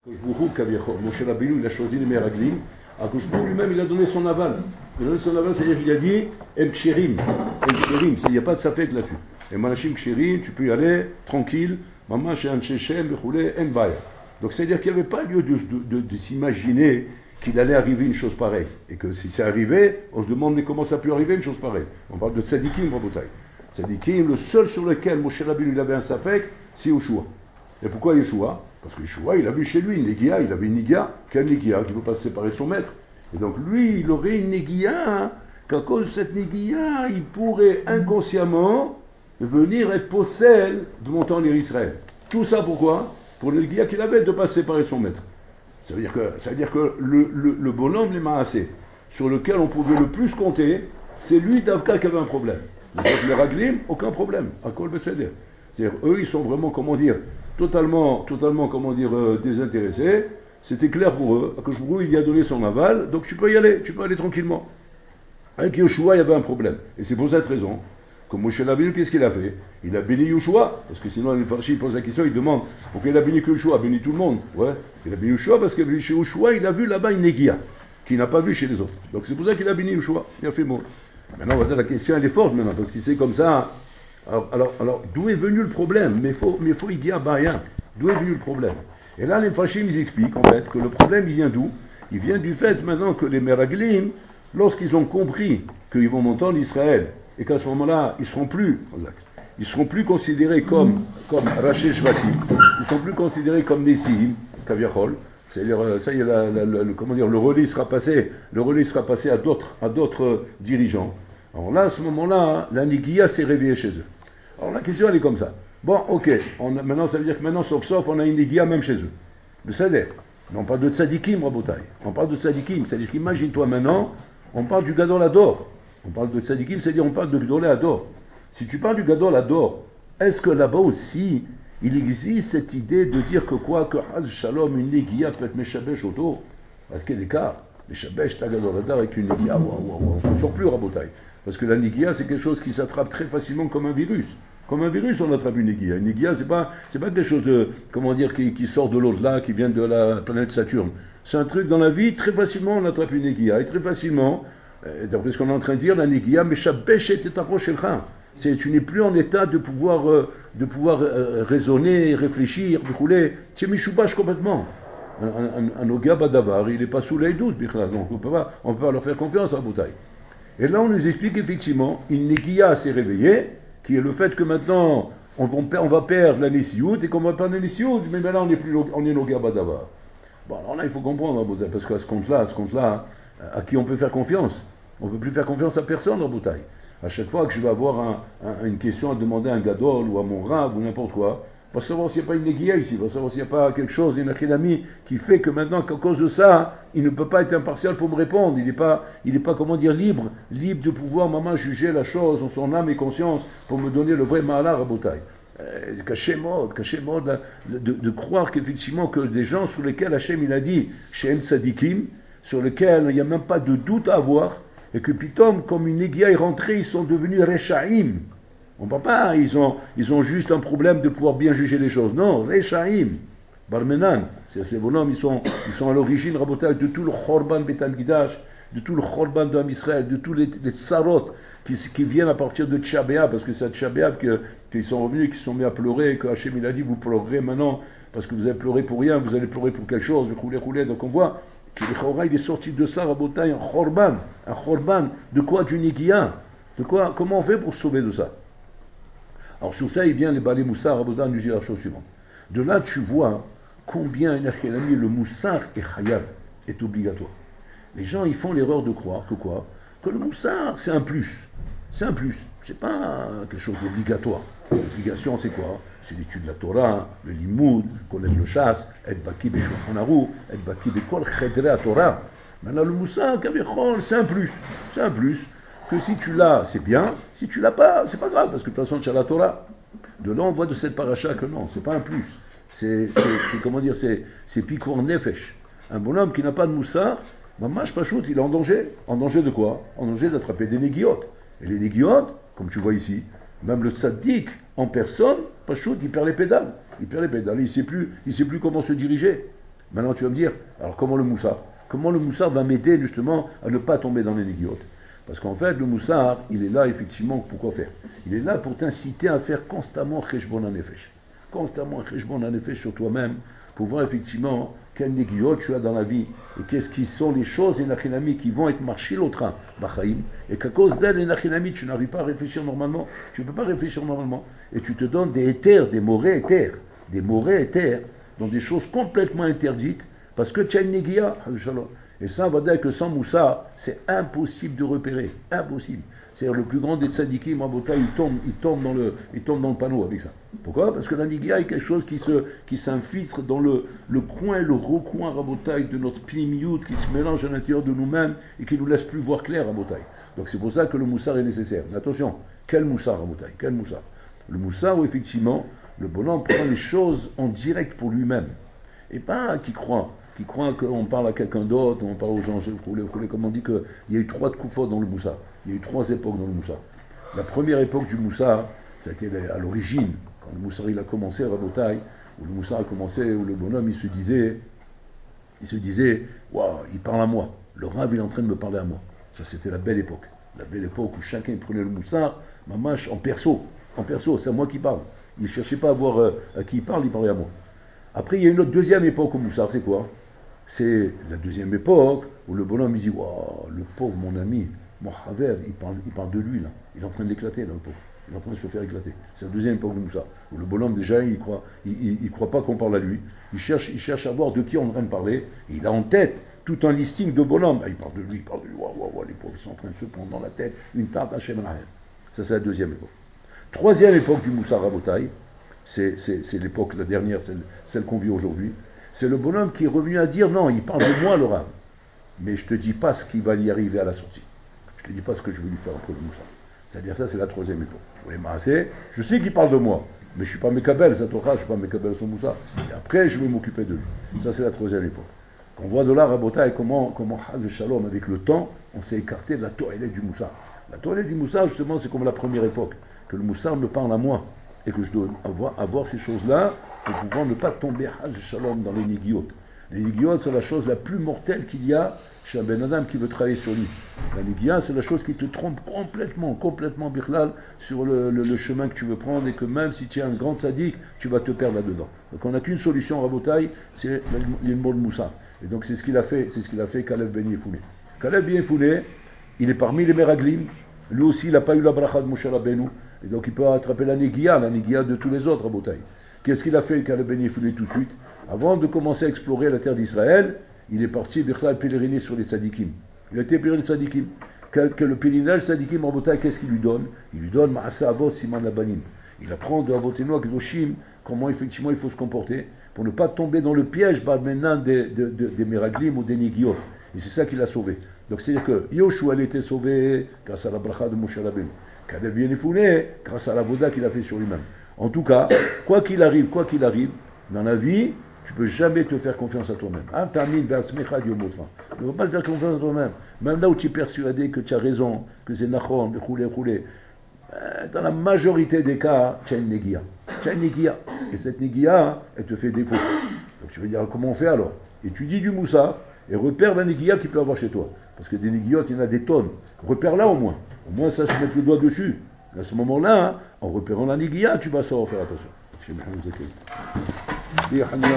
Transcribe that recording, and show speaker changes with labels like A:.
A: Moshe Rabbeinu, il a choisi les Meraglim. Akouchbou lui-même, il a donné son aval. Il a donné son aval, c'est-à-dire qu'il a dit Em Ksherim. Il n'y a pas de safek là-dessus. Et Malachim Ksherim, tu peux y aller tranquille. Maman, chez un Shechem, Bechoulé, En Baya. Donc c'est-à-dire qu'il n'y avait pas lieu de s'imaginer qu'il allait arriver une chose pareille. Et que si c'est arrivé, on se demande mais comment ça a pu arriver une chose pareille. On parle de Tzadikim, Rabotai. Tzadikim, le seul sur lequel Moshe Rabbeinu il avait un safek, c'est Yoshua. Et pourquoi Yeshua? Parce que Yeshua, il a vu chez lui une Négia, il avait une Négia, quelle Négia qui ne veut pas se séparer de son maître. Et donc lui, il aurait une Négia, qu'à cause de cette Négia, il pourrait inconsciemment venir être possède de monter en Israël. Tout ça pourquoi? Pour le Négia qu'il avait de ne pas se séparer de son maître. Ça veut dire que le bonhomme, les Maasé, sur lequel on pouvait le plus compter, c'est lui d'Avka qui avait un problème. Les Raglim, aucun problème. À Kol Beseder. C'est-à-dire, eux, ils sont vraiment, totalement, désintéressés. C'était clair pour eux. Akouchbrou, il y a donné son aval, donc tu peux y aller tranquillement. Avec Yoshua, il y avait un problème. Et c'est pour cette raison que Moshe Rabbeinu, qu'est-ce qu'il a fait? Il a béni Yoshua, parce que sinon, les Farchi posent la question, ils demandent pourquoi il a béni que Yoshua, béni tout le monde. Ouais, il a béni Yoshua parce que chez Yoshua, il a vu là-bas une Négia, qu'il n'a pas vu chez les autres. Donc c'est pour ça qu'il a béni Yoshua. Il a fait mot. Maintenant, on va dire la question, elle est forte maintenant, parce qu'il sait comme ça. Alors, d'où est venu le problème? Mais faut y dire rien. D'où est venu le problème? Et là, les Fashim, ils expliquent en fait que le problème, il vient d'où? Il vient du fait maintenant que les Meraglim, lorsqu'ils ont compris qu'ils vont monter en Israël, et qu'à ce moment-là, ils seront plus considérés comme Raché Shvatim, ils seront plus considérés comme Nessim, Kaviachol. C'est-à-dire, ça y est, le relais sera passé à d'autres dirigeants. Alors là, à ce moment-là, la Négia s'est réveillée chez eux. Alors la question, elle est comme ça. Bon, ok, maintenant, ça veut dire que maintenant, sauf, on a une Négia même chez eux. Mais ça l'est. Mais on parle de Tzadikim, Rabotai. On parle de Tzadikim. C'est-à-dire qu'imagine-toi maintenant, on parle du Gadol Ador. On parle de Tzadikim, c'est-à-dire on parle de Gdolé Ador. Si tu parles du Gadol Ador, est-ce que là-bas aussi, il existe cette idée de dire que Haz Shalom, une Négia peut être Meshabesh autour? Parce qu'il y a des cas, Meshabesh, ta Gadol Ador avec une Négia, on ne s'en sort plus, Rabotai. Parce que la Négia, c'est quelque chose qui s'attrape très facilement comme un virus. Comme un virus, on attrape une Négia. Une Négia, c'est pas quelque chose de, qui sort de l'au-delà, qui vient de la planète Saturne. C'est un truc dans la vie, très facilement, on attrape une Négia. Et très facilement, d'après ce qu'on est en train de dire, la Négia, Meshabesh et Tetarosh Elcha. Tu n'es plus en état de pouvoir raisonner, réfléchir, rouler. Tu es Mishubash complètement. Un Oga Badavar, il n'est pas sous les doutes, donc on ne peut pas leur faire confiance à Boutaï. Et là, on nous explique effectivement une Négia s'est réveillée, qui est le fait que maintenant, on va perdre la Nessiout, et qu'on va perdre la Nessiout, mais maintenant on est Noga Badavar. Bon, alors là, il faut comprendre, parce qu'à ce compte-là, à qui on peut faire confiance? On ne peut plus faire confiance à personne en Boutaï. À chaque fois que je vais avoir une question à demander à un Gadol, ou à mon Rav, ou n'importe quoi, pour savoir s'il n'y a pas une Négia ici, pour savoir s'il n'y a pas quelque chose, une achédamie, qui fait que maintenant, qu'à cause de ça, il ne peut pas être impartial pour me répondre. Il n'est pas, libre de pouvoir, juger la chose en son âme et conscience, pour me donner le vrai Mahalar à Botaï. Caché mode, de croire qu'effectivement, que des gens sur lesquels Hachem, il a dit, Shem Tzadikim, sur lesquels il n'y a même pas de doute à avoir, et que Pitom, comme une Négia est rentrée, ils sont devenus Rechaim. On ne parle pas, ils ont juste un problème de pouvoir bien juger les choses. Non, Rechaim, Barmenan, ces bonhommes, ils sont à l'origine, Rabotai, de tout le Chorban Betan Gidash, de tout le Chorban de Israël, de tous les Tsarot qui viennent à partir de Tchabéab, parce que c'est à Tchabéab qu'ils sont revenus, qu'ils sont mis à pleurer, que Hachem il a dit, vous pleurerez maintenant, parce que vous avez pleuré pour rien, vous allez pleurer pour quelque chose, rouler. Donc on voit que le Chorban, il est sorti de ça, Rabotai, un Chorban, de quoi? Du Négia. De quoi? Comment on fait pour se sauver de ça? Alors sur ça, il vient les balais Moussar, Rabotan nous dit la chose suivante. De là, tu vois combien le Moussar et Chayav est obligatoire. Les gens, ils font l'erreur de croire que le Moussar, c'est un plus. C'est un plus. C'est pas quelque chose d'obligatoire. L'obligation, c'est quoi? C'est l'étude de la Torah, le limoud, connaître le chasse, être baki b'shulchan aruch, être baki b'kol chedrei Torah. Maintenant, le Moussar, c'est un plus. C'est un plus. Que si tu l'as, c'est bien, si tu l'as pas, c'est pas grave, parce que de toute façon, tu as la Torah. De là, on voit de cette paracha que non, c'est pas un plus. C'est pikour nefesh. Un bonhomme qui n'a pas de moussard, mamash pachout, il est en danger. En danger de quoi? En danger d'attraper des négiotes. Et les négiotes, comme tu vois ici, même le tzaddik en personne, pachout, il perd les pédales. Il sait plus comment se diriger. Maintenant tu vas me dire, alors comment le moussard? Comment le moussard va m'aider justement à ne pas tomber dans les négiotes? Parce qu'en fait, le moussard, il est là effectivement pour quoi faire? Il est là pour t'inciter à faire constamment cheshbon hanefesh. Constamment cheshbon hanefesh sur toi-même, pour voir effectivement quel négiot tu as dans la vie, et qu'est-ce qui sont les choses, et nachinami, qui vont être marchés au train, bachaim, et qu'à cause d'elles, et nachinami, tu n'arrives pas à réfléchir normalement, tu ne peux pas réfléchir normalement, et tu te donnes des éthers, des morés éthers, dans des choses complètement interdites, parce que tu as une négia, et ça, on va dire que sans Moussa, c'est impossible de repérer, impossible. C'est-à-dire le plus grand des tzadikim, il tombe dans le panneau avec ça. Pourquoi? Parce que la négia est quelque chose qui s'infiltre dans le coin, le recoin, Rabotai, de notre pnimiout, qui se mélange à l'intérieur de nous-mêmes et qui ne nous laisse plus voir clair, Rabotai. Donc c'est pour ça que le moussard est nécessaire. Mais attention, quel moussard, Rabotai? Quel moussard? Le moussard où effectivement, le bonhomme prend les choses en direct pour lui-même. Et pas qui croit qu'on parle à quelqu'un d'autre, on parle aux gens, comme on dit qu'il y a eu 3 koufot dans le moussard. Il y a eu 3 époques dans le moussard. La première époque du moussard, ça a été à l'origine, quand le moussard il a commencé à Rabotai, où le moussard a commencé, où le bonhomme il se disait, waouh, il parle à moi, le Rav il est en train de me parler à moi. Ça c'était la belle époque où chacun prenait le moussard, mamash en perso, c'est à moi qui parle. Il ne cherchait pas à voir à qui il parlait à moi. Après il y a une autre deuxième époque au moussard, c'est quoi? C'est la deuxième époque où le bonhomme il dit waouh, le pauvre mon ami, mon haver, il parle de lui là, il est en train d'éclater là, le pauvre. Il est en train de se faire éclater. C'est la deuxième époque de Moussa, où le bonhomme déjà il croit pas qu'on parle à lui. Il cherche à voir de qui on est en train de parler. Et il a en tête tout un listing de bonhommes. Il parle de lui, waouh, les pauvres sont en train de se prendre dans la tête une tarte à Shem Rahel. Ça c'est la deuxième époque. Troisième époque du Moussa Rabotai, c'est l'époque, la dernière, celle qu'on vit aujourd'hui. C'est le bonhomme qui est revenu à dire non, il parle de moi le Rav, mais je te dis pas ce qui va y arriver à la sortie. Je te dis pas ce que je vais lui faire après le Moussa. C'est-à-dire ça, c'est la troisième époque. Je sais qu'il parle de moi, mais je ne suis pas Mekabel, ça Torah, je ne suis pas Mekabel son Moussa. Et après, je vais m'occuper de lui. Ça, c'est la troisième époque. On voit de là, Rabotai, comment le Shalom, avec le temps, on s'est écarté de la toilette du Moussa. La toilette du Moussa, justement, c'est comme la première époque, que le Moussa me parle à moi, et que je dois avoir ces choses-là, pour pouvoir ne pas tomber, Haz Shalom, dans les nigiot. Les nigiot, c'est la chose la plus mortelle qu'il y a chez un Ben Adam qui veut travailler sur lui. La nigia, c'est la chose qui te trompe complètement birlal sur le chemin que tu veux prendre, et que même si tu es un grand sadique, tu vas te perdre là-dedans. Donc on n'a qu'une solution, Rabotai, c'est l'ilmol Moussa. Et donc c'est ce qu'il a fait Kalev Ben Yefoulé. Kalev Ben Yefoulé, il est parmi les Meraglim. Lui aussi, il n'a pas eu la bracha de Moshe Rabbeinu. Et donc il peut attraper la nigia de tous les autres, Rabotai. Qu'est-ce qu'il a fait, Kalev Ben Yefoulé, tout de suite? Avant de commencer à explorer la terre d'Israël, il est parti pèleriner sur les tzadikim. Il a été pèleriner les tzadikim. Que le pèlerinage tzadikim, Rabotai, qu'est-ce qu'il lui donne? Il lui donne Ma'asa Avot Siman Labanim. Il apprend de Avotenu Akdoshim comment effectivement il faut se comporter pour ne pas tomber dans le piège maintenant des Meraglim ou des Nigiot. Et c'est ça qui l'a sauvé. Donc c'est-à-dire que Yoshua a été sauvé grâce à la bracha de Moshe Rabbeinu. Kalev Ben Yefoulé grâce à la voda qu'il a fait sur lui-même. En tout cas, quoi qu'il arrive, dans la vie, tu ne peux jamais te faire confiance à toi-même. Ne vas pas te faire confiance à toi-même. Même là où tu es persuadé que tu as raison, que c'est nachon, dans la majorité des cas, tu as une négia. Et cette négia, elle te fait défaut. Donc tu vas dire, comment on fait alors? Et tu dis du moussa, et repère la négia qu'il peut avoir chez toi. Parce que des négiotes, il y en a des tonnes. Repère-la au moins. Au moins, ça, se met le doigt dessus. À ce moment-là, en repérant la négia, tu vas savoir faire attention. Amen.